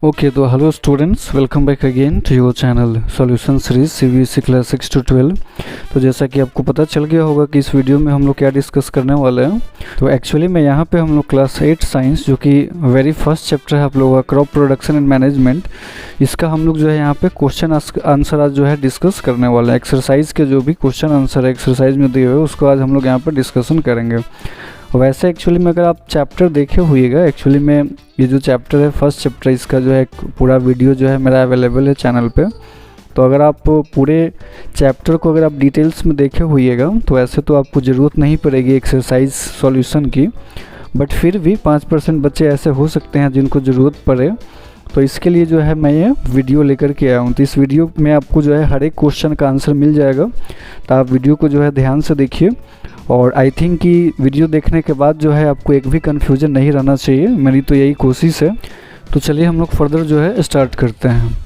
Okay तो hello students, welcome back again to your channel solution series CBSE class 6 to 12। तो जैसा कि आपको पता चल गया होगा कि इस वीडियो में हम लोग क्या डिस्कस करने वाले हैं। तो एक्चुअली में यहाँ पे हम लोग क्लास 8 साइंस, जो कि वेरी फर्स्ट चैप्टर है आप लोगों का क्रॉप प्रोडक्शन एंड मैनेजमेंट, इसका हम लोग जो है यहाँ पे क्वेश्चन आंसर आज जो है डिस्कस करने वाले हैं। एक्सरसाइज के जो भी क्वेश्चन आंसर है एक्सरसाइज में दिए हुए उसको आज हम लोग यहाँ पर डिस्कशन करेंगे। वैसे एक्चुअली में अगर आप चैप्टर देखे हुएगा, एक्चुअली में ये जो चैप्टर है फर्स्ट चैप्टर, इसका जो है पूरा वीडियो जो है मेरा अवेलेबल है चैनल पे। तो अगर आप पूरे चैप्टर को अगर आप डिटेल्स में देखे हुएगा तो ऐसे तो आपको ज़रूरत नहीं पड़ेगी एक्सरसाइज सॉल्यूशन की, बट फिर भी 5% बच्चे ऐसे हो सकते हैं जिनको ज़रूरत पड़े। तो इसके लिए जो है मैं ये वीडियो लेकर के आया हूँ। तो इस वीडियो में आपको जो है हर एक क्वेश्चन का आंसर मिल जाएगा। तो आप वीडियो को जो है ध्यान से देखिए, और आई थिंक कि वीडियो देखने के बाद जो है आपको एक भी कन्फ्यूजन नहीं रहना चाहिए, मेरी तो यही कोशिश है। तो चलिए हम लोग फर्दर जो है स्टार्ट करते हैं।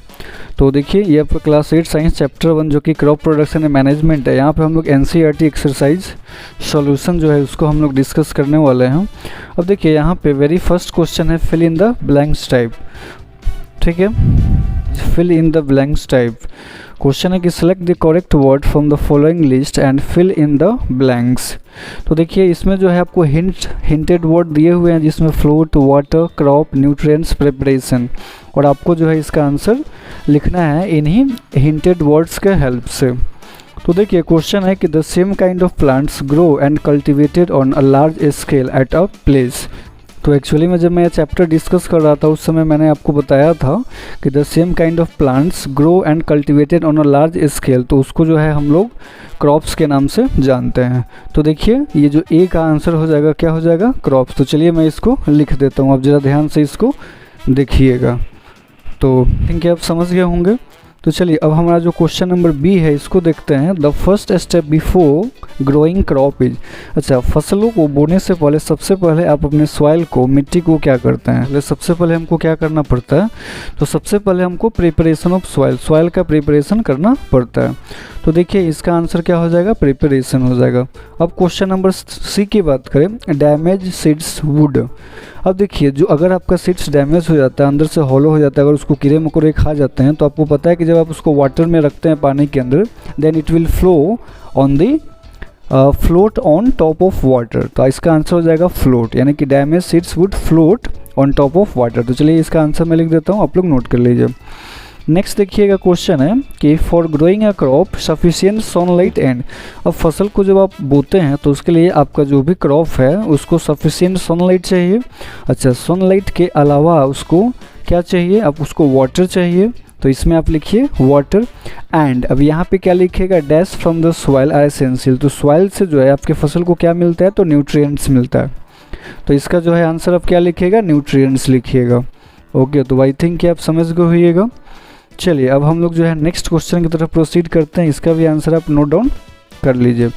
तो देखिए ये आपका क्लास 8 साइंस चैप्टर 1 जो कि क्रॉप प्रोडक्शन एंड मैनेजमेंट है, यहाँ पे हम लोग एनसीईआरटी एक्सरसाइज सॉल्यूशन जो है उसको हम लोग डिस्कस करने वाले हैं। अब देखिए यहाँ पे वेरी फर्स्ट क्वेश्चन है fill in the blanks type. ठीक है, fill in the blanks type question है कि select the correct word from the following list and fill in the blanks. तो देखिए इसमें जो है आपको हिंटेड वर्ड दिए हुए हैं, जिसमें float, water, crop, nutrients, preparation, और आपको जो है इसका आंसर लिखना है इन्हीं हिंटेड वर्ड्स के हेल्प से। तो देखिए क्वेश्चन है कि the same kind of plants grow and cultivated on a large scale at a place. तो एक्चुअली में जब मैं ये चैप्टर डिस्कस कर रहा था उस समय मैंने आपको बताया था कि the same kind of plants grow and cultivated on a large scale, तो उसको जो है हम लोग क्रॉप्स के नाम से जानते हैं। तो देखिए ये जो ए का आंसर हो जाएगा, क्या हो जाएगा, क्रॉप्स। तो चलिए मैं इसको लिख देता हूँ, अब ज़रा ध्यान से इसको देखिएगा। तो थिंक आप समझ गए होंगे। तो चलिए अब हमारा जो क्वेश्चन नंबर बी है इसको देखते हैं। The first step before growing crop is. अच्छा, फसलों को बोने से पहले सबसे पहले आप अपने सॉइल को, मिट्टी को क्या करते हैं, सबसे पहले हमको क्या करना पड़ता है, तो सबसे पहले हमको प्रिपरेशन ऑफ सॉइल का प्रिपरेशन करना पड़ता है। तो देखिए इसका आंसर क्या हो जाएगा, प्रिपरेशन हो जाएगा। अब क्वेश्चन नंबर सी की बात करें, डैमेज सीड्स वुड। अब देखिए जो अगर आपका सीड्स डैमेज हो जाता है, अंदर से हॉलो हो जाता है, अगर उसको कीड़े मकोड़े खा जाते हैं, तो आपको पता है कि जब आप उसको वाटर में रखते हैं पानी के अंदर, then it will flow on the float on top of water. तो इसका आंसर हो जाएगा फ्लोट, यानी कि damage seeds would float on top of water. तो चलिए इसका आंसर मैं लिख देता हूँ, आप लोग नोट कर लीजिए। नेक्स्ट देखिएगा क्वेश्चन है कि for growing a crop sufficient sunlight and. अब फसल को जब आप बोते हैं तो उसके लिए आपका जो भी क्रॉप है उसको सफिशिएंट सनलाइट चाहिए। अच्छा, सनलाइट के अलावा उसको क्या चाहिए, आप उसको वाटर चाहिए। तो इसमें आप लिखिए वाटर एंड, अब यहाँ पे क्या लिखिएगा, dash from the soil are essential. तो सॉइल से जो है आपके फसल को क्या मिलता है, तो न्यूट्रिएंट्स मिलता है। तो इसका जो है आंसर आप क्या लिखिएगा, न्यूट्रिएंट्स लिखिएगा। ओके, तो आई थिंक कि आप समझ गए होइएगा। चलिए अब हम लोग जो है नेक्स्ट क्वेश्चन की तरफ प्रोसीड करते हैं, इसका भी आंसर आप नोट डाउन कर लीजिए।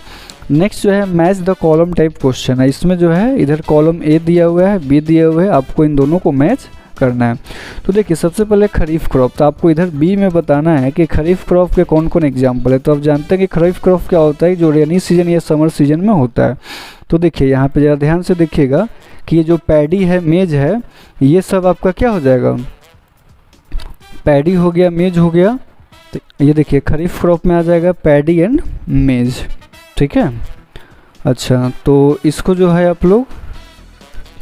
नेक्स्ट जो है match the column type question है। इसमें जो है इधर कॉलम ए दिया हुआ है, बी दिया हुआ है, आपको इन दोनों को मैच करना है। तो देखिए सबसे पहले खरीफ क्रॉप, तो आपको इधर बी में बताना है कि खरीफ क्रॉप के कौन कौन एग्जाम्पल है। तो आप जानते हैं कि खरीफ क्रॉप क्या होता है, जो रेनी सीजन या समर सीजन में होता है। तो देखिए यहाँ पे ज़रा ध्यान से देखिएगा कि ये जो पैडी है, मेज है, ये सब आपका क्या हो जाएगा, पैडी हो गया, मेज हो गया। तो ये देखिए खरीफ क्रॉप में आ जाएगा पैडी एंड मेज। ठीक है, अच्छा तो इसको जो है आप लोग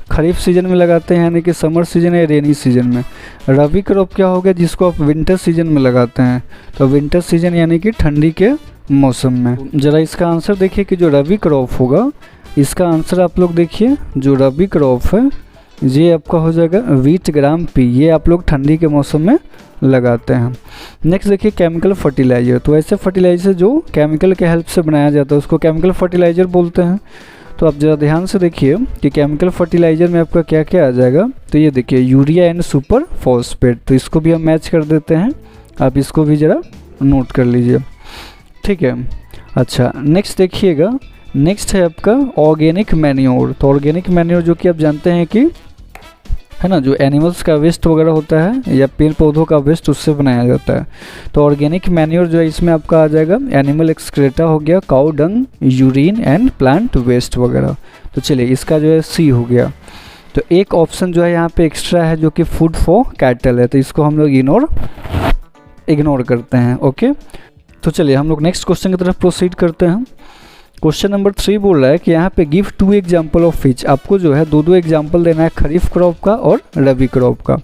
खरीफ सीजन में लगाते हैं, यानी कि समर सीजन या रेनी सीजन में। रबी क्रॉप क्या हो गया, जिसको आप विंटर सीजन में लगाते हैं। तो विंटर सीजन यानी कि ठंडी के मौसम में। ज़रा इसका आंसर देखिए कि जो रबी क्रॉप होगा, इसका आंसर आप लोग देखिए, जो रबी क्रॉप है ये आपका हो जाएगा वीट ग्राम पी। ये आप लोग ठंडी के मौसम में लगाते हैं। नेक्स्ट देखिए केमिकल फर्टिलाइज़र। तो ऐसे फर्टिलाइज़र जो केमिकल के हेल्प से बनाया जाता है उसको केमिकल फर्टिलाइज़र बोलते हैं। तो आप ज़रा ध्यान से देखिए कि केमिकल फर्टिलाइज़र में आपका क्या क्या आ जाएगा। तो ये देखिए यूरिया एंड सुपर फॉस्फेट, तो इसको भी हम मैच कर देते हैं, आप इसको भी ज़रा नोट कर लीजिए। ठीक है, अच्छा नेक्स्ट देखिएगा, नेक्स्ट है आपका ऑर्गेनिक मैन्योर। तो ऑर्गेनिक मैन्योर जो कि आप जानते हैं कि है ना, जो एनिमल्स का वेस्ट वगैरह होता है या पेड़ पौधों का वेस्ट, उससे बनाया जाता है। तो ऑर्गेनिक मैन्योर जो है इसमें आपका आ जाएगा एनिमल एक्सक्रेटा हो गया, cow dung, urine and plant waste वगैरह। तो चलिए इसका जो है सी हो गया। तो एक ऑप्शन जो है यहाँ पे एक्स्ट्रा है जो कि फूड फॉर कैटल है, तो इसको हम लोग इग्नोर करते हैं। ओके, तो चलिए हम लोग नेक्स्ट क्वेश्चन की तरफ प्रोसीड करते हैं। क्वेश्चन नंबर 3 बोल रहा है कि यहाँ पे गिव 2 एग्जाम्पल ऑफ विच, आपको जो है दो एग्जाम्पल देना है, खरीफ क्रॉप का और रबी क्रॉप का।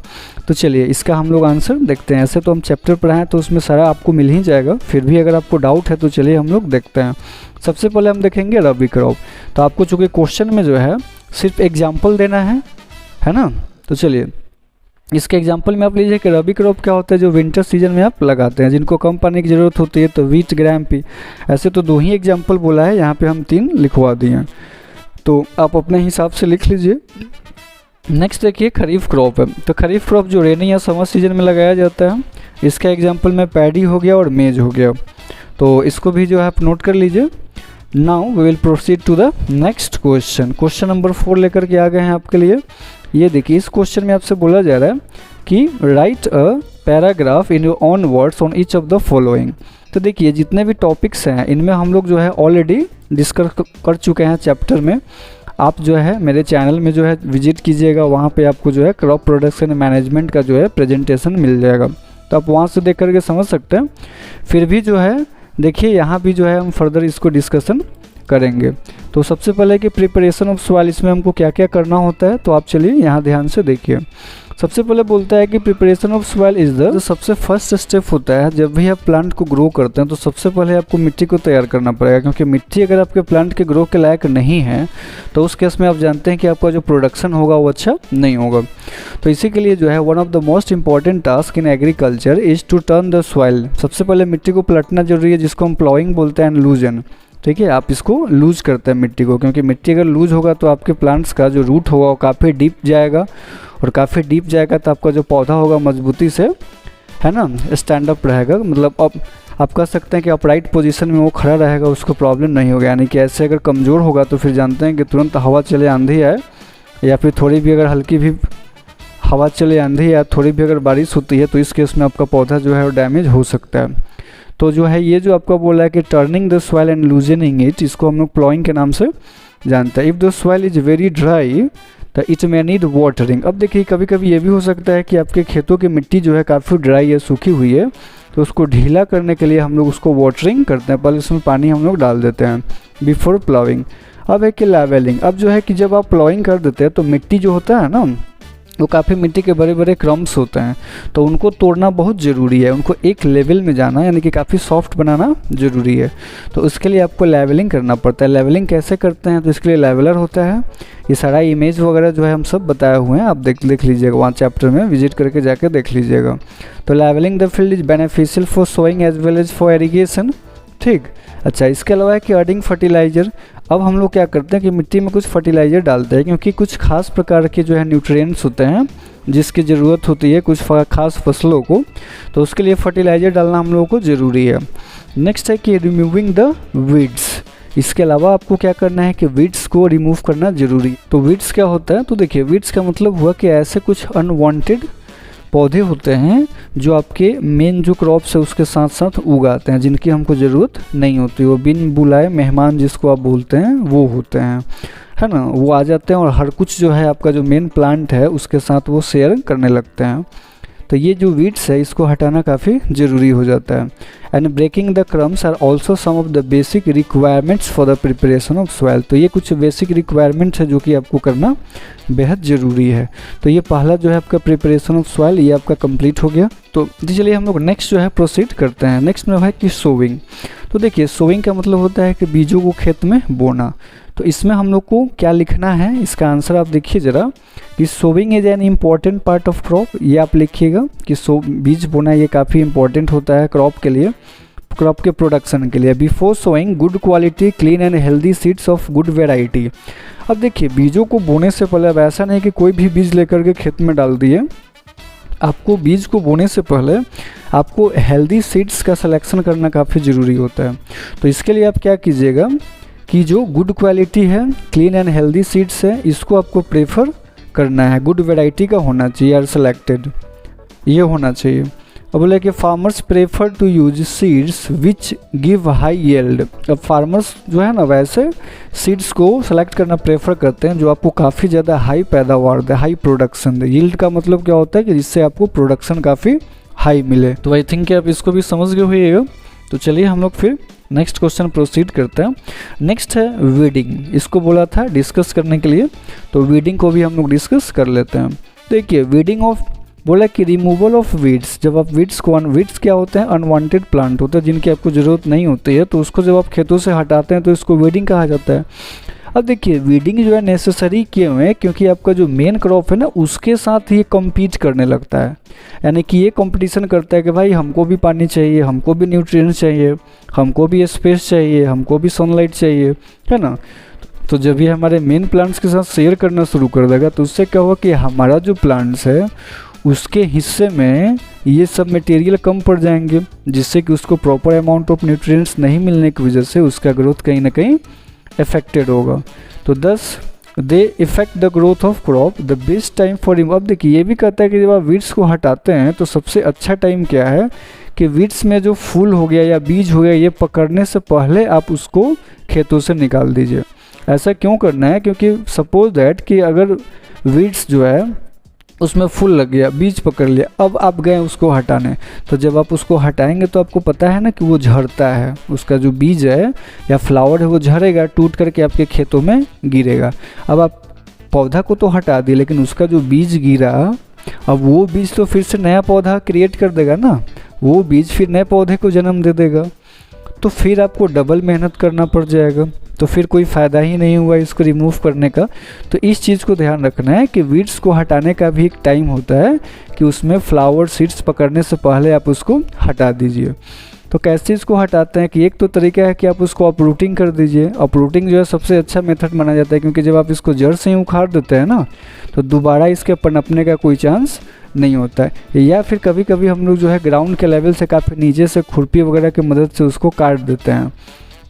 तो चलिए इसका हम लोग आंसर देखते हैं। ऐसे तो हम चैप्टर पढ़ाएं तो उसमें सारा आपको मिल ही जाएगा, फिर भी अगर आपको डाउट है तो चलिए हम लोग देखते हैं। सबसे पहले हम देखेंगे रबी क्रॉप। तो आपको चूँकि क्वेश्चन में जो है सिर्फ एग्जाम्पल देना है ना। तो चलिए इसके एग्जाम्पल में आप लीजिए कि रबी क्रॉप क्या होता है, जो विंटर सीजन में आप लगाते हैं, जिनको कम पानी की ज़रूरत होती है, तो वीट, ग्राम पी। ऐसे तो 2 ही एग्जाम्पल बोला है, यहाँ पे हम 3 लिखवा दिए हैं, तो आप अपने हिसाब से लिख लीजिए। नेक्स्ट देखिए खरीफ क्रॉप है। तो खरीफ क्रॉप जो रेनी या समर सीजन में लगाया जाता है, इसका एग्जाम्पल में पैडी हो गया और मेज हो गया, तो इसको भी जो है आप नोट कर लीजिए। Now we will proceed to the next question. Question number 4 लेकर के आ गए हैं आपके लिए। ये देखिए इस क्वेश्चन में आपसे बोला जा रहा है कि right a paragraph in your own words on each of the following. तो देखिए जितने भी टॉपिक्स हैं इनमें हम लोग जो है ऑलरेडी डिस्कस कर चुके हैं चैप्टर में। आप जो है मेरे चैनल में जो है विजिट कीजिएगा, वहाँ पे आपको जो है क्रॉप प्रोडक्शन मैनेजमेंट का जो है प्रेजेंटेशन मिल जाएगा, तो आप वहाँ से देख करके समझ सकते हैं। फिर भी जो है देखिए यहाँ भी जो है हम फर्दर इसको डिस्कशन करेंगे। तो सबसे पहले कि प्रिपरेशन ऑफ सॉइल, इसमें हमको क्या क्या करना होता है, तो आप चलिए यहाँ ध्यान से देखिए। सबसे पहले बोलता है कि preparation of soil is the, जो सबसे फर्स्ट स्टेप होता है जब भी आप प्लांट को ग्रो करते हैं, तो सबसे पहले आपको मिट्टी को तैयार करना पड़ेगा, क्योंकि मिट्टी अगर आपके प्लांट के ग्रो के लायक नहीं है तो उस केस में आप जानते हैं कि आपका जो प्रोडक्शन होगा वो अच्छा नहीं होगा। तो इसी के लिए जो है one of the most important task in agriculture is to turn the soil. सबसे पहले मिट्टी को पलटना जरूरी है, जिसको हम प्लॉइंग बोलते हैं, लूजन। ठीक है, आप इसको लूज करते हैं मिट्टी को, क्योंकि मिट्टी अगर लूज होगा तो आपके प्लांट्स का जो रूट होगा वो काफ़ी डीप जाएगा, और काफ़ी डीप जाएगा तो आपका जो पौधा होगा मजबूती से, है ना, स्टैंड अप रहेगा। मतलब अब आप कह सकते हैं कि अपराइट पोजीशन में वो खड़ा रहेगा, उसको प्रॉब्लम नहीं होगा। यानी कि ऐसे अगर कमज़ोर होगा तो फिर जानते हैं कि तुरंत हवा चले, आंधी आए, या फिर थोड़ी भी अगर हल्की भी हवा चले, आंधी या थोड़ी भी अगर बारिश होती है, तो इस केस में आपका पौधा जो है वो डैमेज हो सकता है। तो जो है ये जो आपका बोला है कि turning the soil and loosening it, इसको हम लोग प्लॉइंग के नाम से जानते हैं। If the soil is very dry तो इट मे नीड वाटरिंग। अब देखिए कभी कभी ये भी हो सकता है कि आपके खेतों की मिट्टी जो है काफ़ी ड्राई है, सूखी हुई है, तो उसको ढीला करने के लिए हम लोग उसको वाटरिंग करते हैं, पहले उसमें पानी हम लोग डाल देते हैं बिफोर प्लाविंग। अब है कि लेवलिंग। अब जो है कि जब आप प्लाविंग कर देते हैं तो मिट्टी जो होता है ना, वो काफ़ी मिट्टी के बड़े बड़े क्रम्स होते हैं, तो उनको तोड़ना बहुत ज़रूरी है, उनको एक लेवल में जाना, यानी कि काफ़ी सॉफ्ट बनाना ज़रूरी है। तो उसके लिए आपको लेवलिंग करना पड़ता है। लेवलिंग कैसे करते हैं, तो इसके लिए लेवलर होता है। ये सारा इमेज वगैरह जो है हम सब बताए हुए हैं, आप देख लीजिएगा, वहाँ चैप्टर में विजिट करके जाके देख लीजिएगा। तो levelling the field is beneficial for sowing as well as for irrigation. ठीक, अच्छा, इसके अलावा है कि एडिंग फर्टिलाइज़र। अब हम लोग क्या करते हैं कि मिट्टी में कुछ फर्टिलाइज़र डालते हैं, क्योंकि कुछ खास प्रकार के जो है न्यूट्रिएंट्स होते हैं जिसकी ज़रूरत होती है कुछ खास फसलों को, तो उसके लिए फर्टिलाइज़र डालना हम लोगों को ज़रूरी है। नेक्स्ट है कि रिमूविंग द वीड्स। इसके अलावा आपको क्या करना है कि वीड्स को रिमूव करना ज़रूरी। तो वीड्स क्या होता है, तो देखिए वीड्स का मतलब हुआ कि ऐसे कुछ अनवांटेड पौधे होते हैं जो आपके मेन जो क्रॉप्स है उसके साथ साथ उगाते हैं, जिनकी हमको ज़रूरत नहीं होती। वो बिन बुलाए मेहमान जिसको आप बोलते हैं वो होते हैं, है ना, वो आ जाते हैं और हर कुछ जो है आपका जो मेन प्लांट है उसके साथ वो शेयर करने लगते हैं। तो ये जो वीड्स है इसको हटाना काफ़ी ज़रूरी हो जाता है। And breaking the crumbs are also some of the basic requirements for the preparation of soil. तो ये कुछ बेसिक रिक्वायरमेंट्स है जो कि आपको करना बेहद ज़रूरी है। तो ये पहला जो है आपका प्रिपरेशन ऑफ सॉइल, ये आपका कंप्लीट हो गया। तो चलिए हम लोग नेक्स्ट जो है प्रोसीड करते हैं। नेक्स्ट में है कि सोविंग। तो देखिए सोविंग का मतलब होता है कि बीजों को खेत में बोना। तो इसमें हम लोग को क्या लिखना है, इसका आंसर आप देखिए ज़रा कि sowing is an important part of crop. ये आप लिखिएगा कि बीज बोना ये काफ़ी इंपॉर्टेंट होता है क्रॉप के लिए, क्रॉप के प्रोडक्शन के लिए। Before sowing good quality clean and healthy seeds of good variety. अब देखिए बीजों को बोने से पहले, अब ऐसा नहीं कि कोई भी बीज लेकर के खेत में डाल दिए। आपको बीज को बोने से पहले आपको हेल्दी सीड्स का सिलेक्शन करना काफ़ी ज़रूरी होता है। तो इसके लिए आप क्या कीजिएगा कि जो गुड क्वालिटी है, क्लीन एंड हेल्दी सीड्स है, इसको आपको प्रेफर करना है। गुड वैरायटी का होना चाहिए, आर सेलेक्टेड, ये होना चाहिए। अब बोले कि farmers prefer to use seeds which give high yield. अब फार्मर्स जो है ना वैसे सीड्स को सेलेक्ट करना प्रेफर करते हैं जो आपको काफ़ी ज़्यादा हाई पैदावार दे, हाई प्रोडक्शन दे। यील्ड का मतलब क्या होता है कि जिससे आपको प्रोडक्शन काफ़ी हाई मिले। तो आई थिंक कि आप इसको भी समझ गए होइएगा। तो चलिए हम लोग फिर नेक्स्ट क्वेश्चन प्रोसीड करते हैं। नेक्स्ट है वीडिंग। इसको बोला था डिस्कस करने के लिए, तो वीडिंग को भी हम लोग डिस्कस कर लेते हैं। देखिए वीडिंग ऑफ बोला कि रिमूवल ऑफ वीड्स। जब आप वीड्स क्या होते हैं, अनवांटेड प्लांट होते हैं जिनकी आपको ज़रूरत नहीं होती है, तो उसको जब आप खेतों से हटाते हैं तो इसको वीडिंग कहा जाता है। अब देखिए वीडिंग जो है नेसेसरी क्यों है, क्योंकि आपका जो मेन क्रॉप है ना उसके साथ ये कम्पीट करने लगता है। यानी कि ये कंपटीशन करता है कि भाई हमको भी पानी चाहिए, हमको भी न्यूट्रिएंट्स चाहिए, हमको भी स्पेस चाहिए, हमको भी सनलाइट चाहिए, है ना। तो जब ये हमारे मेन प्लांट्स के साथ शेयर करना शुरू कर देगा तो उससे क्या होगा कि हमारा जो प्लांट्स है उसके हिस्से में ये सब मटेरियल कम पड़ जाएंगे, जिससे कि उसको प्रॉपर अमाउंट ऑफ न्यूट्रिएंट्स नहीं मिलने की वजह से उसका ग्रोथ कहीं ना कहीं अफेक्टेड होगा। तो thus they effect the growth of crop. The best time for remove. अब देखिए ये भी कहता है कि जब आप वीड्स को हटाते हैं तो सबसे अच्छा टाइम क्या है कि वीड्स में जो फूल हो गया या बीज हो गया ये पकड़ने से पहले आप उसको खेतों से निकाल दीजिए। ऐसा क्यों करना है, क्योंकि सपोज दैट कि अगर वीड्स जो है उसमें फूल लग गया, बीज पकड़ लिया, अब आप गए उसको हटाने, तो जब आप उसको हटाएंगे तो आपको पता है ना कि वो झड़ता है, उसका जो बीज है या फ्लावर है वो झड़ेगा, टूट करके आपके खेतों में गिरेगा। अब आप पौधा को तो हटा दिए लेकिन उसका जो बीज गिरा, अब वो बीज तो फिर से नया पौधा क्रिएट कर देगा ना, वो बीज फिर नए पौधे को जन्म दे देगा, तो फिर आपको डबल मेहनत करना पड़ जाएगा, तो फिर कोई फ़ायदा ही नहीं हुआ इसको रिमूव करने का। तो इस चीज़ को ध्यान रखना है कि वीड्स को हटाने का भी एक टाइम होता है कि उसमें फ्लावर सीड्स पकड़ने से पहले आप उसको हटा दीजिए। तो कैसे इसको हटाते हैं कि एक तो तरीका है कि आप उसको अपरूटिंग कर दीजिए। अपरूटिंग जो है सबसे अच्छा मेथड माना जाता है, क्योंकि जब आप इसको जड़ से ही उखाड़ देते हैं ना तो दोबारा इसके पनपने का कोई चांस नहीं होता है। या फिर कभी कभी हम लोग जो है ग्राउंड के लेवल से काफ़ी नीचे से खुरपी वगैरह की मदद से उसको काट देते हैं।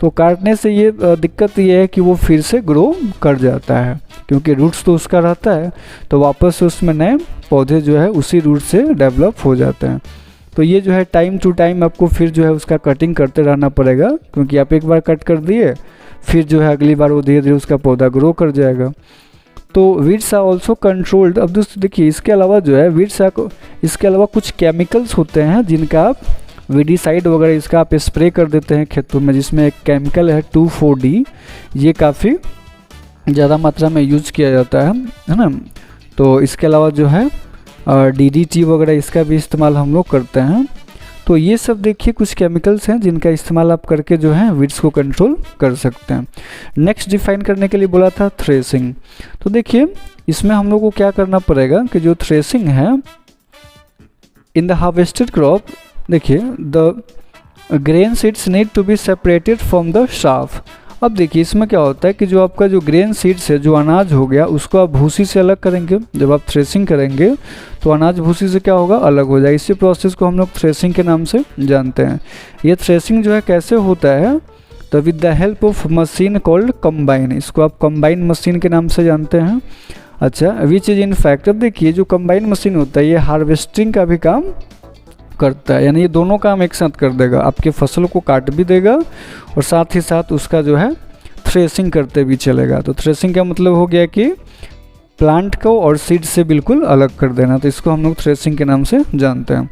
तो काटने से ये दिक्कत ये है कि वो फिर से ग्रो कर जाता है, क्योंकि रूट्स तो उसका रहता है, तो वापस से उसमें नए पौधे जो है उसी रूट से डेवलप हो जाते हैं। तो ये जो है टाइम टू टाइम आपको फिर जो है उसका कटिंग करते रहना पड़ेगा, क्योंकि आप एक बार कट कर दिए फिर जो है अगली बार वो धीरे धीरे उसका पौधा ग्रो कर जाएगा। तो वीड्स आर ऑल्सो कंट्रोल्ड। अब दोस्तों देखिए इसके अलावा जो है इसके अलावा कुछ केमिकल्स होते हैं जिनका आप वीडीसाइड वगैरह इसका आप स्प्रे कर देते हैं खेतों में, जिसमें एक केमिकल है 2,4-D, ये काफ़ी ज़्यादा मात्रा में यूज किया जाता है ना। तो इसके अलावा जो है DDT वगैरह इसका भी इस्तेमाल हम लोग करते हैं। तो ये सब देखिए कुछ केमिकल्स हैं जिनका इस्तेमाल आप करके जो है वीड्स को कंट्रोल कर सकते हैं। नेक्स्ट डिफाइन करने के लिए बोला था थ्रेसिंग। तो देखिए इसमें हम लोग को क्या करना पड़ेगा कि जो थ्रेसिंग है इन द हार्वेस्टेड क्रॉप, देखिए the grain seeds need to be separated from the chaff. अब देखिए इसमें क्या होता है कि जो आपका जो ग्रेन सीड्स है, जो अनाज हो गया, उसको आप भूसी से अलग करेंगे। जब आप थ्रेसिंग करेंगे तो अनाज भूसी से क्या होगा, अलग हो जाएगा। इसी प्रोसेस को हम लोग थ्रेसिंग के नाम से जानते हैं। ये थ्रेसिंग जो है कैसे होता है, तो with the help of machine called combine, इसको आप कंबाइन मशीन के नाम से जानते हैं। अच्छा, विच इज इन फैक्ट, अब देखिए जो कंबाइन मशीन होता है ये हार्वेस्टिंग का भी काम करता है, यानी ये दोनों काम एक साथ कर देगा, आपके फसल को काट भी देगा और साथ ही साथ उसका जो है थ्रेसिंग करते भी चलेगा। तो थ्रेसिंग का मतलब हो गया कि प्लांट को और सीड से बिल्कुल अलग कर देना, तो इसको हम लोग थ्रेसिंग के नाम से जानते हैं।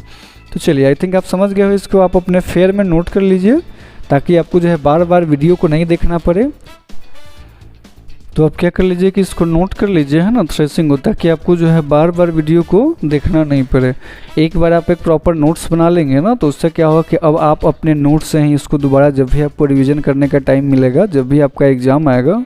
तो चलिए आई थिंक आप समझ गए हो, इसको आप अपने फेयर में नोट कर लीजिए ताकि आपको जो है बार बार वीडियो को नहीं देखना पड़े। तो आप क्या कर लीजिए कि इसको नोट कर लीजिए, है ना, थ्रेसिंग होता है कि आपको जो है बार बार वीडियो को देखना नहीं पड़े। एक बार आप एक प्रॉपर नोट्स बना लेंगे ना तो उससे क्या होगा कि अब आप अपने नोट्स से ही इसको दोबारा जब भी आपको रिवीजन करने का टाइम मिलेगा, जब भी आपका एग्ज़ाम आएगा,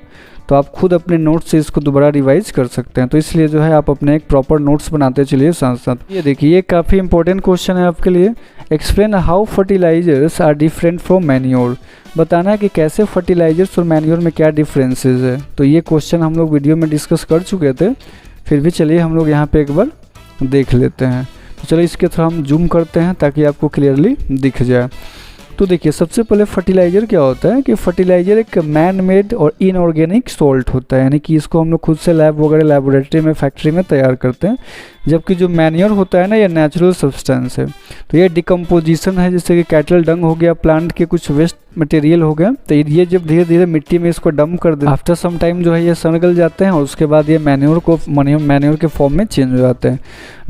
तो आप खुद अपने नोट्स से इसको दोबारा रिवाइज कर सकते हैं। तो इसलिए जो है आप अपने एक प्रॉपर नोट्स बनाते चलिए साथ साथ। ये देखिए ये काफ़ी इंपॉर्टेंट क्वेश्चन है आपके लिए। Explain how fertilizers are different from manure, बताना है कि कैसे फर्टिलाइजर्स और मैन्योर में क्या डिफरेंसेस है। तो ये क्वेश्चन हम लोग वीडियो में डिस्कस कर चुके थे, फिर भी चलिए हम लोग यहाँ पे एक बार देख लेते हैं। तो चलिए इसके थोड़ा हम जूम करते हैं ताकि आपको क्लियरली दिख जाए। तो देखिए सबसे पहले फर्टिलाइज़र क्या होता है कि फर्टिलाइज़र एक मैन मेड और इनऑर्गेनिक सॉल्ट होता है, यानी कि इसको हम लोग खुद से लैब वगैरह लेबोरेटरी में फैक्ट्री में तैयार करते हैं। जबकि जो मैन्योर होता है ना ये नेचुरल सब्सटेंस है। तो ये डिकम्पोजिशन है, जैसे कि कैटल डंग हो गया, प्लांट के कुछ वेस्ट मटेरियल हो गया, तो ये जब धीरे धीरे मिट्टी में इसको डंप कर दे, आफ्टर सम टाइम जो है ये सड़ गल जाते हैं और उसके बाद ये मैन्योर के फॉर्म में चेंज हो जाते हैं।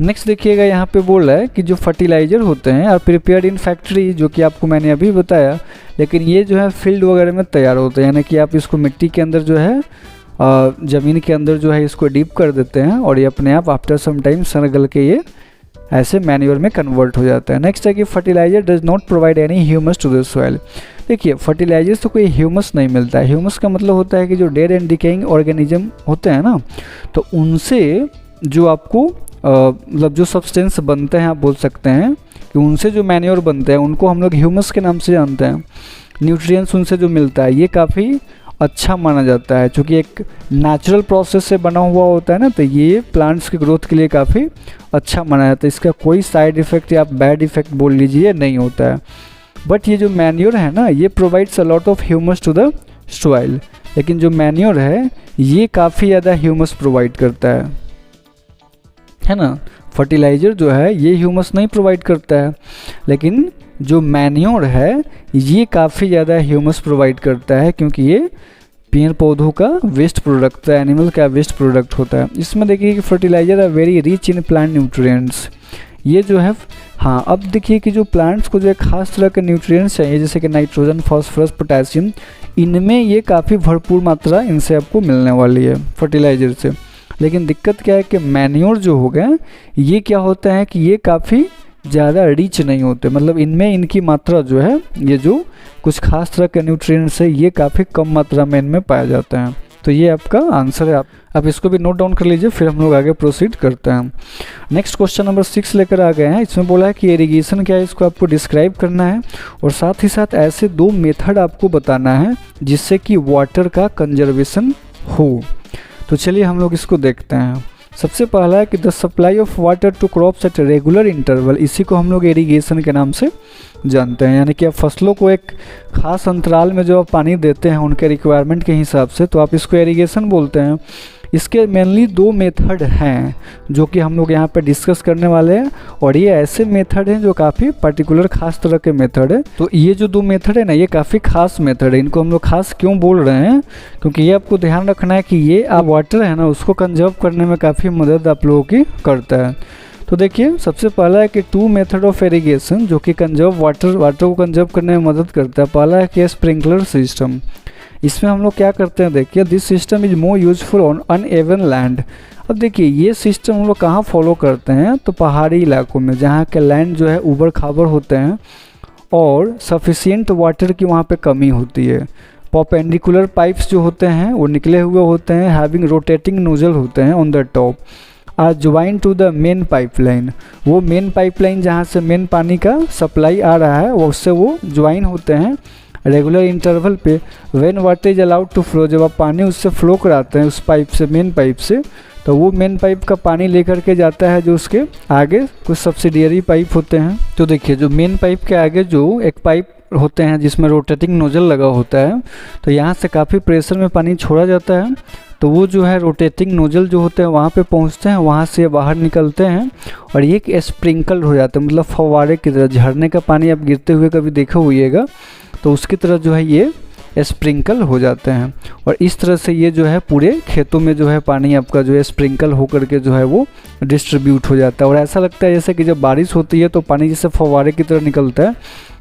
नेक्स्ट देखिएगा यहाँ पे बोल रहा है कि जो फर्टिलाइजर होते हैं आर प्रिपेयर्ड इन फैक्ट्री, जो कि आपको मैंने अभी बताया, लेकिन ये जो है फील्ड वगैरह में तैयार होते हैं, यानी कि आप इसको मिट्टी के अंदर जो है ज़मीन के अंदर जो है इसको डीप कर देते हैं और ये अपने आप आफ्टर सम टाइम सड़ गल के ये ऐसे मैन्योर में कन्वर्ट हो जाता है। नेक्स्ट है कि fertilizer does not provide any humus to the soil. देखिए फर्टिलाइजर से कोई ह्यूमस नहीं मिलता है। ह्यूमस का मतलब होता है कि जो डेड एंड डिकेइंग ऑर्गेनिज्म होते हैं ना, तो उनसे जो आपको मतलब जो सब्सटेंस बनते हैं, आप बोल सकते हैं कि उनसे जो मैन्योर बनते हैं उनको हम लोग ह्यूमस के नाम से जानते हैं। न्यूट्रिएंट्स उनसे जो मिलता है ये काफ़ी अच्छा माना जाता है, क्योंकि एक नेचुरल प्रोसेस से बना हुआ होता है ना, तो ये प्लांट्स की ग्रोथ के लिए काफ़ी अच्छा माना जाता है। इसका कोई साइड इफ़ेक्ट या बैड इफ़ेक्ट बोल लीजिए नहीं होता है। बट ये जो मैन्योर है ना, ये provides a lot of humus to the soil. लेकिन जो मैन्योर है ये काफ़ी ज़्यादा ह्यूमस प्रोवाइड करता है ना। फर्टिलाइज़र जो है ये ह्यूमस नहीं प्रोवाइड करता है, लेकिन जो मैन्योर है ये काफ़ी ज़्यादा ह्यूमस प्रोवाइड करता है, क्योंकि ये पेड़ पौधों का वेस्ट प्रोडक्ट है, एनिमल का वेस्ट प्रोडक्ट होता है। इसमें देखिए कि fertilizer are very rich in plant nutrients. ये जो है हाँ, अब देखिए कि जो प्लांट्स को जो एक खास तरह के न्यूट्रिएंट्स चाहिए, जैसे कि नाइट्रोजन, फास्फोरस, पोटेशियम, इनमें ये काफ़ी भरपूर मात्रा इनसे आपको मिलने वाली है फर्टिलाइज़र से। लेकिन दिक्कत क्या है कि मैन्योर जो हो गए ये क्या होता है कि ये काफ़ी ज़्यादा रिच नहीं होते, मतलब इनमें इनकी मात्रा जो है, ये जो कुछ खास तरह के न्यूट्रिएंट्स है ये काफ़ी कम मात्रा में इनमें पाए जाते हैं। तो ये आपका आंसर है। आप इसको भी नोट डाउन कर लीजिए, फिर हम लोग आगे प्रोसीड करते हैं। नेक्स्ट क्वेश्चन नंबर 6 लेकर आ गए हैं। इसमें बोला है कि इरिगेशन क्या है, इसको आपको डिस्क्राइब करना है और साथ ही साथ ऐसे 2 मेथड आपको बताना है जिससे कि वाटर का कंजर्वेशन हो। तो चलिए हम लोग इसको देखते हैं। सबसे पहला है कि the supply of water to crops at regular interval, इसी को हम लोग इरिगेशन के नाम से जानते हैं। यानी कि आप फसलों को एक खास अंतराल में जो आप पानी देते हैं उनके रिक्वायरमेंट के हिसाब से, तो आप इसको इरिगेशन बोलते हैं। इसके मेनली 2 मेथड हैं जो कि हम लोग यहाँ पे डिस्कस करने वाले हैं, और ये ऐसे मेथड हैं जो काफ़ी पर्टिकुलर खास तरह के मेथड है। तो ये जो 2 मेथड है ना, ये काफ़ी खास मेथड है। इनको हम लोग खास क्यों बोल रहे हैं, क्योंकि ये आपको ध्यान रखना है कि ये आप वाटर है ना उसको कंजर्व करने में काफ़ी मदद आप लोगों की करता है। तो देखिए सबसे पहला है कि 2 मेथड ऑफ इरिगेशन जो कि कंजर्व वाटर को कंजर्व करने में मदद करता है। पहला है कि स्प्रिंकलर सिस्टम। इसमें हम लोग क्या करते हैं, देखिए this system is more useful on uneven land. अब देखिए ये सिस्टम हम लोग कहाँ फॉलो करते हैं, तो पहाड़ी इलाकों में जहाँ के लैंड जो है ऊबड़ खाबड़ होते हैं और सफिशिएंट वाटर की वहाँ पे कमी होती है। परपेंडिकुलर पाइप्स जो होते हैं वो निकले हुए होते हैं, हैविंग रोटेटिंग नोजल होते हैं on the top, are join to the main pipeline. वो मेन पाइपलाइन जहाँ से मेन पानी का सप्लाई आ रहा है वो उससे वो ज्वाइन होते हैं रेगुलर इंटरवल पे। When water is allowed to flow, जब आप पानी उससे फ्लो कराते हैं उस पाइप से, मेन पाइप से, तो वो मेन पाइप का पानी लेकर के जाता है जो उसके आगे कुछ सब्सिडियरी पाइप होते हैं। तो देखिए जो मेन पाइप के आगे जो एक पाइप होते हैं जिसमें रोटेटिंग नोजल लगा होता है, तो यहाँ से काफ़ी प्रेशर में पानी छोड़ा जाता है, तो वो जो है रोटेटिंग नोजल जो होते हैं वहाँ पे पहुँचते हैं, वहाँ से बाहर निकलते हैं और ये एक स्प्रिंकल हो जाता है, मतलब फव्वारे की तरह। झरने का पानी आप गिरते हुए कभी देखा होइएगा, तो उसकी तरह जो है ये स्प्रिंकल हो जाते हैं और इस तरह से ये जो है पूरे खेतों में जो है पानी आपका जो है स्प्रिंकल होकर के जो है वो डिस्ट्रीब्यूट हो जाता है। और ऐसा लगता है जैसे कि जब बारिश होती है तो पानी जैसे फव्वारे की तरह निकलता है,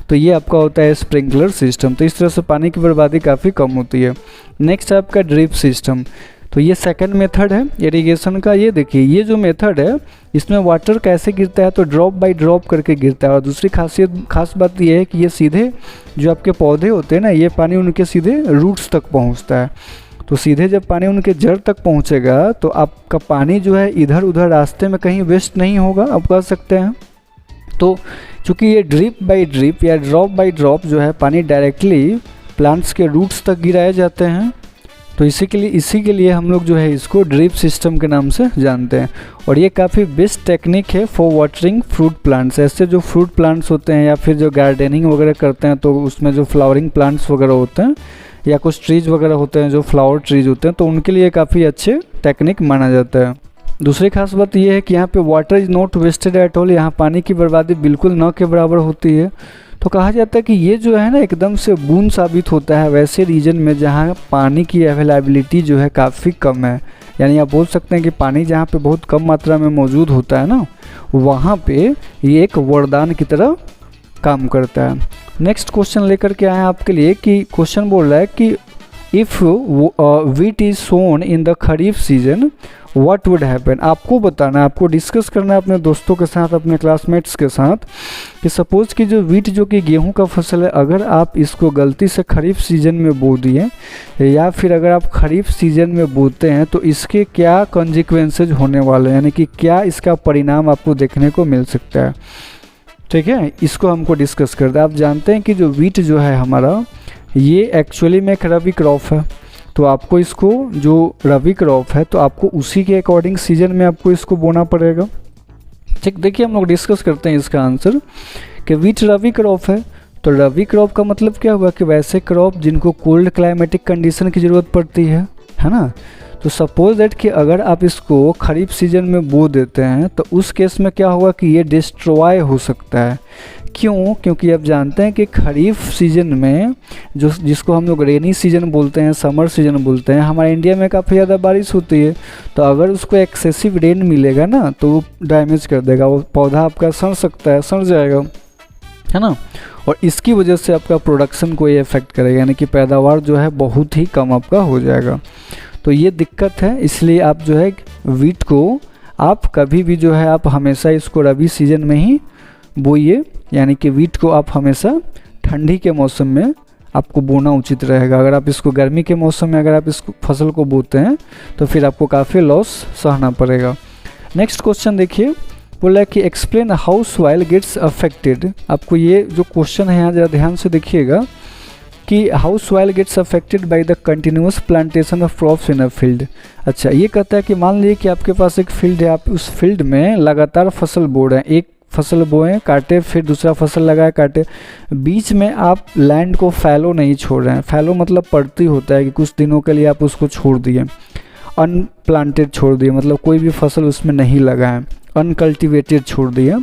तो ये आपका होता है स्प्रिंकलर सिस्टम। तो इस तरह से पानी की बर्बादी काफ़ी कम होती है। नेक्स्ट है आपका ड्रिप सिस्टम। तो ये सेकंड मेथड है इरिगेशन का। ये देखिए ये जो मेथड है इसमें वाटर कैसे गिरता है, तो ड्रॉप बाय ड्रॉप करके गिरता है। और दूसरी खास बात ये है कि ये सीधे जो आपके पौधे होते हैं ना, ये पानी उनके सीधे रूट्स तक पहुंचता है। तो सीधे जब पानी उनके जड़ तक पहुंचेगा तो आपका पानी जो है इधर उधर रास्ते में कहीं वेस्ट नहीं होगा, आप कह सकते हैं। तो चूँकि ये ड्रिप बाय ड्रिप या ड्रॉप बाय ड्रॉप जो है पानी डायरेक्टली प्लांट्स के रूट्स तक गिराए जाते हैं, तो इसी के लिए हम लोग जो है इसको ड्रिप सिस्टम के नाम से जानते हैं। और ये काफ़ी बेस्ट टेक्निक है फॉर वाटरिंग फ्रूट प्लांट्स। ऐसे जो फ्रूट प्लांट्स होते हैं या फिर जो गार्डनिंग वगैरह करते हैं, तो उसमें जो फ्लावरिंग प्लांट्स वगैरह होते हैं या कुछ ट्रीज वगैरह होते हैं जो फ्लावर ट्रीज होते हैं, तो उनके लिए काफ़ी अच्छे टेक्निक माना जाता है। दूसरी खास बात ये है कि यहाँ पे water is not wasted at all, यहाँ पानी की बर्बादी बिल्कुल न के बराबर होती है। तो कहा जाता है कि ये जो है ना एकदम से बूंद साबित होता है वैसे रीजन में जहाँ पानी की अवेलेबिलिटी जो है काफ़ी कम है। यानी आप बोल सकते हैं कि पानी जहाँ पे बहुत कम मात्रा में मौजूद होता है ना, वहाँ पे ये एक वरदान की तरह काम करता है। नेक्स्ट क्वेश्चन लेकर के आए हैं आपके लिए कि क्वेश्चन बोल रहा है कि if wheat is sown in the kharif season what would happen. आपको बताना है, आपको डिस्कस करना है अपने दोस्तों के साथ, अपने क्लासमेट्स के साथ कि सपोज़ कि जो वीट जो कि गेहूं का फसल है, अगर आप इसको गलती से खरीफ सीजन में बो दिए या फिर अगर आप खरीफ सीजन में बोते हैं तो इसके क्या कॉन्सिक्वेंसेज होने वाले हैं, यानी कि क्या इसका परिणाम आपको देखने को मिल सकता है। ठीक है, इसको हमको डिस्कस करते हैं। आप जानते हैं कि जो वीट जो है हमारा ये एक्चुअली में एक रबी क्रॉप है, तो आपको इसको जो रबी क्रॉप है तो आपको उसी के अकॉर्डिंग सीजन में आपको इसको बोना पड़ेगा। ठीक, देखिए हम लोग डिस्कस करते हैं इसका आंसर कि वीट रबी क्रॉप है, तो रबी क्रॉप का मतलब क्या हुआ कि वैसे क्रॉप जिनको कोल्ड क्लाइमेटिक कंडीशन की ज़रूरत पड़ती है ना। तो सपोज दैट कि अगर आप इसको खरीफ सीजन में बो देते हैं तो उस केस में क्या होगा कि ये डिस्ट्रॉय हो सकता है। क्यों? क्योंकि आप जानते हैं कि खरीफ सीजन में जिसको हम लोग रेनी सीजन बोलते हैं, समर सीजन बोलते हैं, हमारे इंडिया में काफ़ी ज़्यादा बारिश होती है। तो अगर उसको एक्सेसिव रेन मिलेगा ना तो वो डैमेज कर देगा, वो पौधा आपका सड़ सकता है, सड़ जाएगा, है ना। और इसकी वजह से आपका प्रोडक्शन को ये इफेक्ट करेगा, यानी कि पैदावार जो है बहुत ही कम आपका हो जाएगा। तो ये दिक्कत है, इसलिए आप जो है वीट को आप कभी भी जो है आप हमेशा इसको रबी सीजन में ही बोइए, यानी कि वीट को आप हमेशा ठंडी के मौसम में आपको बोना उचित रहेगा। अगर आप इसको गर्मी के मौसम में अगर आप इस फसल को बोते हैं तो फिर आपको काफ़ी लॉस सहना पड़ेगा। नेक्स्ट क्वेश्चन देखिए, बोला कि explain how soil gets affected. आपको ये जो क्वेश्चन है यहाँ ज़रा ध्यान से देखिएगा कि how soil gets affected by the continuous plantation of crops in a field. अच्छा, ये कहता है कि मान लीजिए कि आपके पास एक फील्ड है, आप उस फील्ड में लगातार फसल बो रहे हैं, एक फसल बोएं काटे, फिर दूसरा फसल लगाए काटे, बीच में आप लैंड को फैलो नहीं छोड़ रहे हैं। फैलो मतलब पड़ती होता है कि कुछ दिनों के लिए आप उसको छोड़ दिए, अनप्लांटेड छोड़ दिए, मतलब कोई भी फसल उसमें नहीं लगाएं, अनकल्टिवेटेड छोड़ दिए।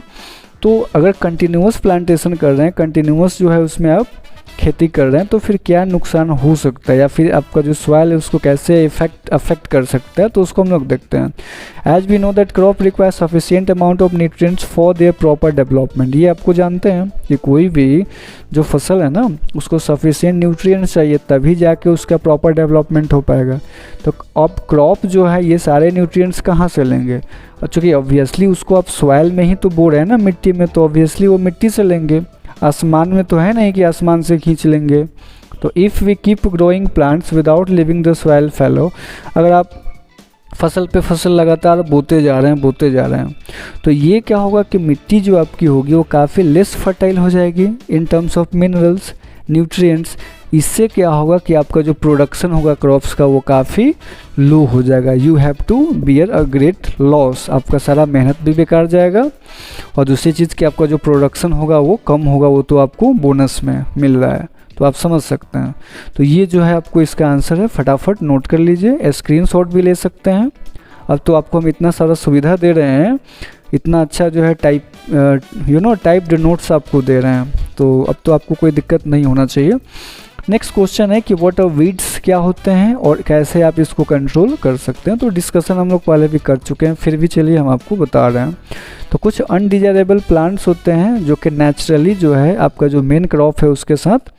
तो अगर कंटिन्यूअस प्लांटेशन कर रहे हैं, कंटिन्यूअस जो है उसमें आप खेती कर रहे हैं, तो फिर क्या नुकसान हो सकता है या फिर आपका जो सॉइल है उसको कैसे अफेक्ट कर सकता है, तो उसको हम लोग देखते हैं। As we know that crop require sufficient amount of nutrients for their proper development. ये आपको जानते हैं कि कोई भी जो फसल है ना उसको सफिशिएंट न्यूट्रिएंट्स चाहिए तभी जाके उसका प्रॉपर डेवलपमेंट हो पाएगा। तो अब क्रॉप जो है ये सारे न्यूट्रिएंट्स कहाँ से लेंगे? चूँकि ऑब्वियसली उसको आप सॉइल में ही तो बो रहे हैं ना, मिट्टी में, तो ऑब्वियसली वो मिट्टी से लेंगे, आसमान में तो है नहीं कि आसमान से खींच लेंगे। तो if we keep growing plants without leaving the soil fallow, अगर आप फसल पे फसल लगातार बोते जा रहे हैं तो ये क्या होगा कि मिट्टी जो आपकी होगी वो काफ़ी लेस फर्टाइल हो जाएगी in terms of minerals, nutrients. इससे क्या होगा कि आपका जो प्रोडक्शन होगा क्रॉप्स का वो काफ़ी लो हो जाएगा। You have to bear a great loss, आपका सारा मेहनत भी बेकार जाएगा। और दूसरी चीज़ कि आपका जो प्रोडक्शन होगा वो कम होगा, वो तो आपको बोनस में मिल रहा है, तो आप समझ सकते हैं। तो ये जो है आपको इसका आंसर है, फटाफट नोट कर लीजिए, स्क्रीनशॉट भी ले सकते हैं। अब तो आपको हम इतना सारा सुविधा दे रहे हैं, इतना अच्छा जो है टाइप्ड नोट्स आपको दे रहे हैं, तो अब तो आपको कोई दिक्कत नहीं होना चाहिए। नेक्स्ट क्वेश्चन है कि व्हाट आर वीड्स क्या होते हैं और कैसे आप इसको कंट्रोल कर सकते हैं। तो डिस्कशन हम लोग पहले भी कर चुके हैं, फिर भी चलिए हम आपको बता रहे हैं। तो कुछ अनडिजायरेबल प्लांट्स होते हैं जो कि नेचुरली जो है आपका जो मेन क्रॉप है उसके साथ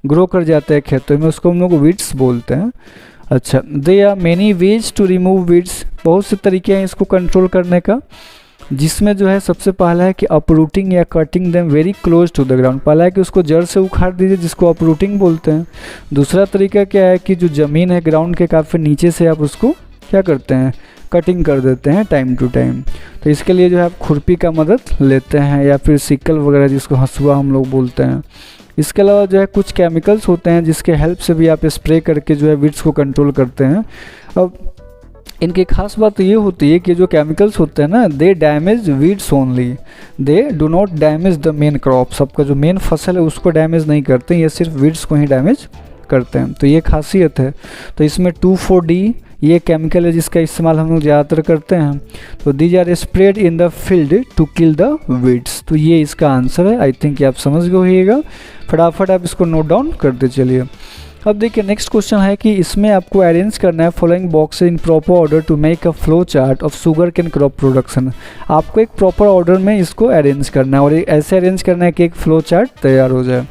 ग्रो कर जाते हैं खेतों में, उसको हम लोग वीड्स बोलते हैं। अच्छा, they are many ways to remove weeds, बहुत से तरीके हैं इसको कंट्रोल करने का, जिसमें जो है सबसे पहला है कि अपरूटिंग या cutting them very close to the ground. पहला है कि उसको जड़ से उखाड़ दीजिए, जिसको अपरूटिंग बोलते हैं। दूसरा तरीका क्या है कि जो ज़मीन है ग्राउंड के काफ़ी नीचे से आप उसको क्या करते हैं, कटिंग कर देते हैं टाइम टू टाइम। तो इसके लिए जो है आप खुरपी का मदद लेते हैं या फिर सिकल वगैरह, जिसको हंसुआ हम लोग बोलते हैं। इसके अलावा जो है कुछ केमिकल्स होते हैं जिसके हेल्प से भी आप स्प्रे करके जो है वीड्स को कंट्रोल करते हैं। अब इनकी खास बात ये होती है कि जो केमिकल्स होते हैं ना, they damage weeds only, they do not damage the main crops. आपका जो मेन फसल है उसको डैमेज नहीं करते, ये सिर्फ वीड्स को ही डैमेज करते हैं, तो ये खासियत है। तो इसमें 2,4-D ये केमिकल है जिसका इस्तेमाल हम लोग ज़्यादातर करते हैं। तो these are spread in the field to kill the weeds. तो ये इसका आंसर है। आई थिंक आप समझ गए होइएगा, फटाफट आप इसको नोट डाउन करते चलिए। अब देखिए नेक्स्ट क्वेश्चन है कि इसमें आपको अरेंज करना है following boxes in proper order to make a flow chart of sugar cane crop production. आपको एक प्रॉपर ऑर्डर में इसको अरेंज करना है और ऐसे अरेंज करना है कि एक फ्लो चार्ट तैयार हो जाए।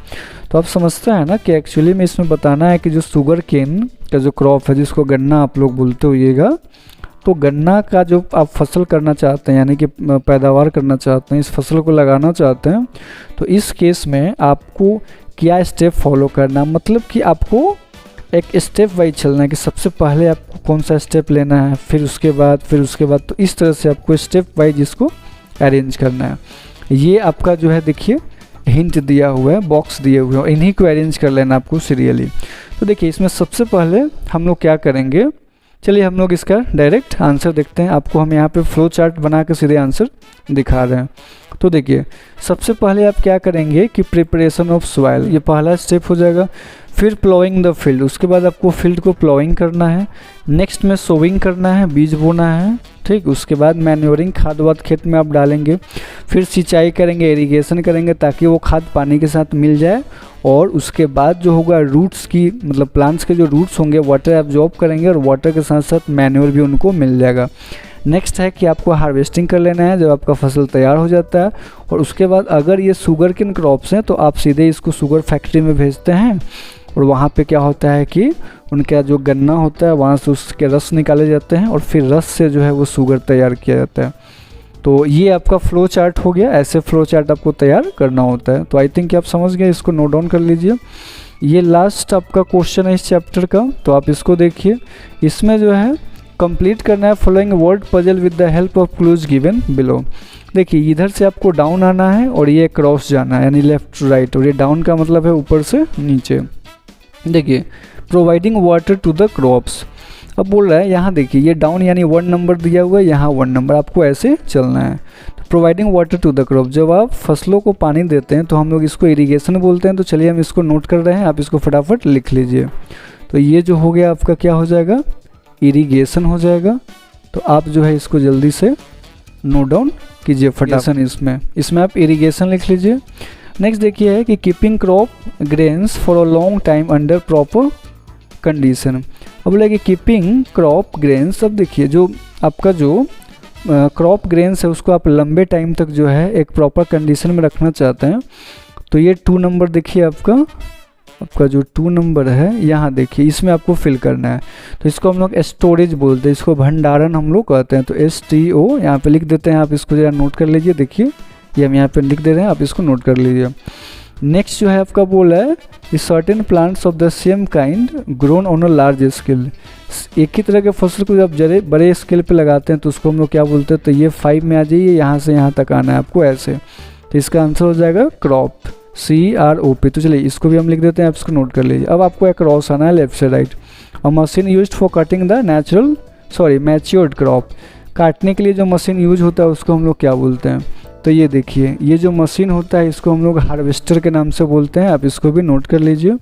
तो आप समझते हैं ना कि एक्चुअली में इसमें बताना है कि जो शुगर केन का जो क्रॉप है, जिसको गन्ना आप लोग बोलते होइएगा, तो गन्ना का जो आप फसल करना चाहते हैं यानी कि पैदावार करना चाहते हैं, इस फसल को लगाना चाहते हैं, तो इस केस में आपको क्या स्टेप फॉलो करना, मतलब कि आपको एक स्टेप वाइज चलना है कि सबसे पहले आपको कौन सा स्टेप लेना है, फिर उसके बाद। तो इस तरह से आपको स्टेप वाइज इसको अरेंज करना है। ये आपका जो है देखिए हिंट दिया हुआ है, बॉक्स दिए हुए हैं, इन्हीं को अरेंज कर लेना आपको सीरियली। तो देखिए इसमें सबसे पहले हम लोग क्या करेंगे, चलिए हम लोग इसका डायरेक्ट आंसर देखते हैं। आपको हम यहाँ पे फ्लो चार्ट बना के सीधे आंसर दिखा रहे हैं। तो देखिए सबसे पहले आप क्या करेंगे कि प्रिपरेशन ऑफ सॉइल, ये पहला स्टेप हो जाएगा। फिर प्लोइंग द फील्ड, उसके बाद आपको फील्ड को प्लोइंग करना है। नेक्स्ट में सोविंग करना है, बीज बोना है, ठीक। उसके बाद मैन्योरिंग, खाद वाद खेत में आप डालेंगे। फिर सिंचाई करेंगे, इरिगेशन करेंगे ताकि वो खाद पानी के साथ मिल जाए। और उसके बाद जो होगा रूट्स की, मतलब प्लांट्स के जो रूट्स होंगे वाटर एब्जॉर्ब करेंगे और वाटर के साथ साथ मैन्योर भी उनको मिल जाएगा। नेक्स्ट है कि आपको हार्वेस्टिंग कर लेना है जब आपका फसल तैयार हो जाता है। और उसके बाद अगर ये शुगर केन क्रॉप्स हैं तो आप सीधे इसको शुगर फैक्ट्री में भेजते हैं और वहाँ पे क्या होता है कि उनका जो गन्ना होता है वहाँ से उसके रस निकाले जाते हैं और फिर रस से जो है वो शुगर तैयार किया जाता है। तो ये आपका फ्लो चार्ट हो गया, ऐसे फ्लो चार्ट आपको तैयार करना होता है। तो आई थिंक आप समझ गए, इसको नोट डाउन कर लीजिए। ये लास्ट आपका क्वेश्चन है इस चैप्टर का, तो आप इसको देखिए। इसमें जो है कंप्लीट करना है following word puzzle with the help of clues given below. देखिए इधर से आपको डाउन आना है और ये क्रॉस जाना है यानी लेफ्ट टू राइट, और ये डाउन का मतलब है ऊपर से नीचे। देखिए providing water to the crops, अब बोल रहा है यहाँ देखिए ये डाउन यानी 1 नंबर दिया हुआ है, यहाँ 1 नंबर, आपको ऐसे चलना है। तो providing water to the crop, जब आप फसलों को पानी देते हैं तो हम लोग इसको इरिगेशन बोलते हैं। तो चलिए हम इसको नोट कर रहे हैं, आप इसको फटाफट लिख लीजिए। तो ये जो हो गया आपका क्या हो जाएगा, इरिगेशन हो जाएगा। तो आप जो है इसको जल्दी से नोट डाउन कीजिए फटाफट। इसमें आप इरिगेशन लिख लीजिए। नेक्स्ट देखिए है कि keeping crop grains for a long time under proper condition. अब बोला कि कीपिंग क्रॉप ग्रेन्स, अब देखिए जो आपका जो क्रॉप ग्रेन्स है उसको आप लंबे टाइम तक जो है एक प्रॉपर कंडीशन में रखना चाहते हैं। तो ये 2 नंबर देखिए आपका जो 2 नंबर है यहाँ देखिए, इसमें आपको फिल करना है। तो इसको हम लोग स्टोरेज बोलते हैं, इसको भंडारण हम लोग कहते हैं। तो STO यहाँ पे लिख देते हैं, आप इसको जरा नोट कर लीजिए। देखिए ये हम यहाँ पे लिख दे रहे हैं, आप इसको नोट कर लीजिए। नेक्स्ट जो है आपका बोला है certain plants of the same kind grown on a large scale. एक ही तरह के फसल को जब बड़े स्केल पे लगाते हैं तो उसको हम लोग क्या बोलते हैं, तो ये 5 में आ जाइए, यहाँ से यहाँ तक आना है आपको ऐसे। तो इसका आंसर हो जाएगा क्रॉप, CROP। तो चलिए इसको भी हम लिख देते हैं, आप इसको नोट कर लीजिए। अब आपको एक क्रॉस आना है लेफ्ट से राइट। और machine used for cutting the matured crop, काटने के लिए जो मशीन यूज होता है उसको हम लोग क्या बोलते हैं। तो ये देखिए ये जो मशीन होता है इसको हम लोग हार्वेस्टर के नाम से बोलते हैं, आप इसको भी नोट कर लीजिए।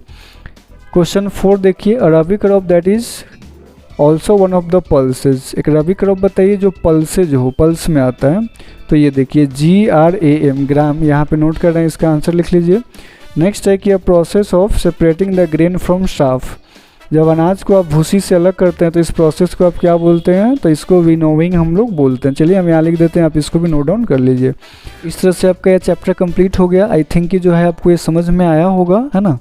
क्वेश्चन 4 देखिए, a rabi crop that is also one of the pulses. एक रबी क्रॉप बताइए जो पल्सेज हो, पल्स में आता है। तो ये देखिए GRAM, ग्राम, यहाँ पे नोट कर रहे हैं, इसका आंसर लिख लीजिए। नेक्स्ट है कि a process of separating the grain from staff, जब अनाज को आप भूसी से अलग करते हैं तो इस प्रोसेस को आप क्या बोलते हैं, तो इसको विनोविंग हम लोग बोलते हैं। चलिए हम यहाँ लिख देते हैं, आप इसको भी नोट डाउन कर लीजिए। इस तरह से आपका यह चैप्टर कंप्लीट हो गया। आई थिंक कि जो है आपको ये समझ में आया होगा, है ना।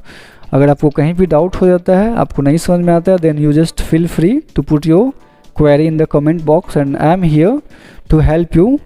अगर आपको कहीं भी डाउट हो जाता है, आपको नहीं समझ में आता है, then you just feel free to put your query in the comment box and I am here to help you.